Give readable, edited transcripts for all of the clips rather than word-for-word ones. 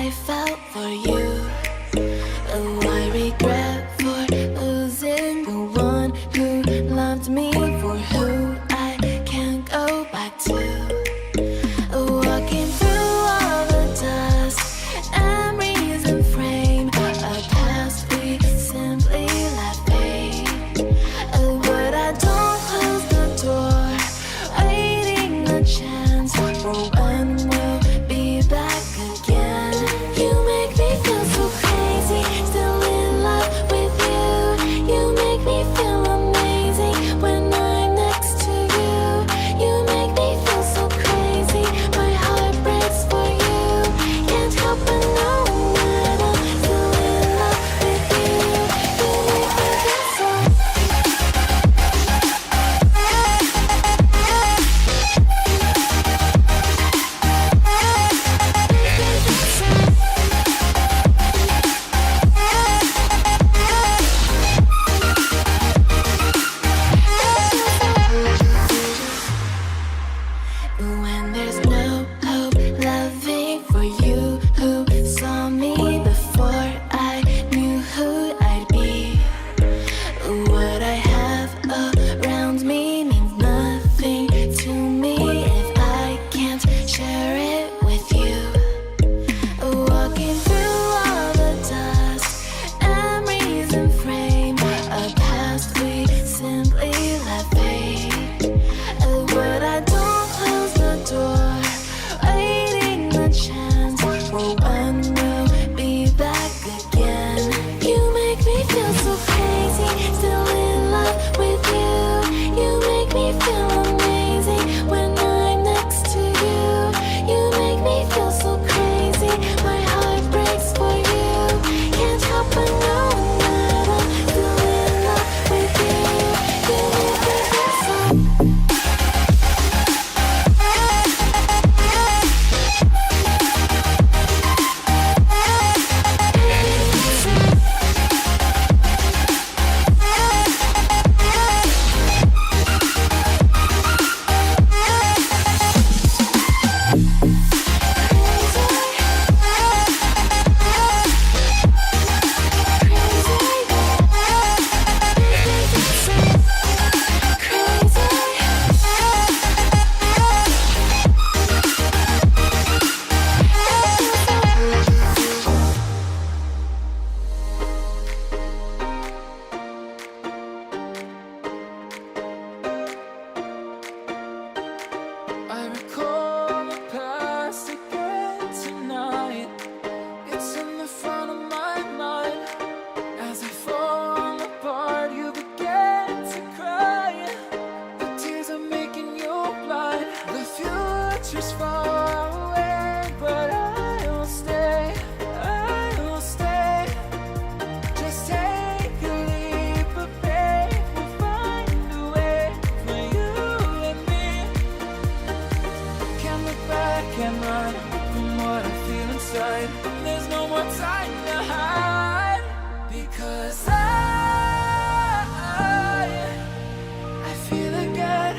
I felt for you. Oh, I regret for losing the one who loved me, for who I can't go back to. Walking through all the dust, memories and frame, a past we simply let fade. Oh, but I don't close the door, waiting a chance for when we'll be back again. You make me feel so crazy, still in love with you. You make me feel amazing when I'm next to you. You make me feel so crazy, my heart breaks for you. Can't help but know that I'm still in love with you. You make me feel so. When there's no hope loving for you, who saw me before I knew who I'd be. What I have around me means nothing to me if I can't share it with you. Walking through all the dust, memories and frame, a past we simply let fade. But I don't close the door, waiting the chance for when we'll be back again. You make me feel so crazy, still in love with you. You make me feel amazing when I'm next to you. You make me feel so crazy, my heart breaks for you. Can't help but know that I'm still in love with you. You make me feel so. I recall the past again tonight. It's in the front of my mind. As I fall apart, you begin to cry. The tears are making you blind. The future's far away, but I will stay. I will stay. Just take a leap of faith. We'll find a way for you and me. Can't look back and run from what I feel inside. There's no more time to hide, because I feel again.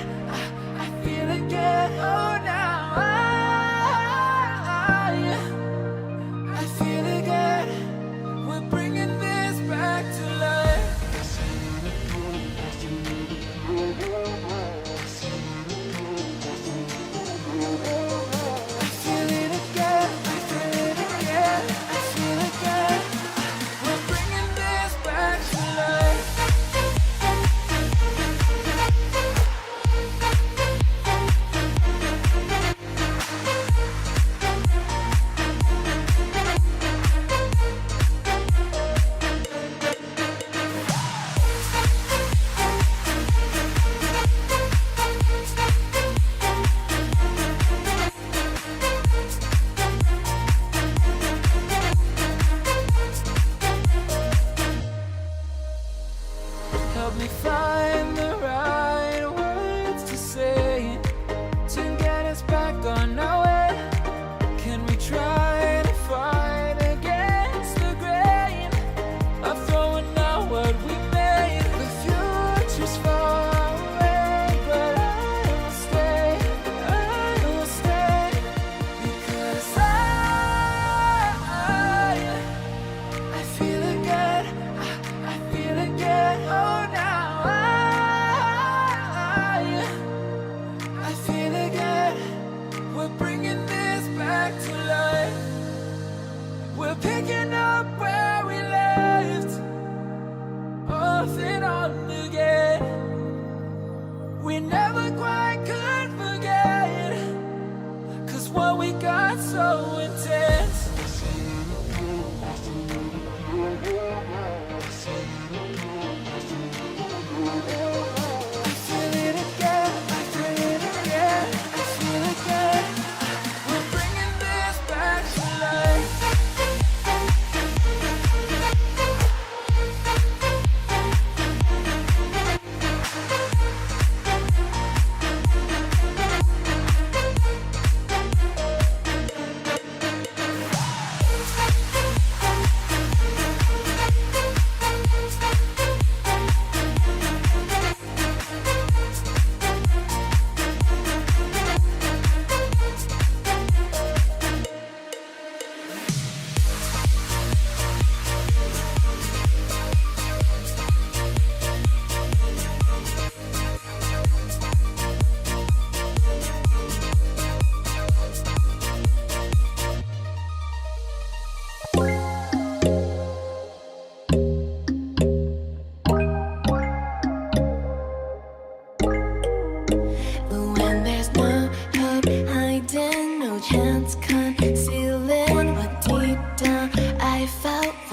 I feel again. Oh, now I feel again. We're bringing this back to life. I feel it again, I feel it again, I feel again.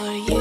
for you.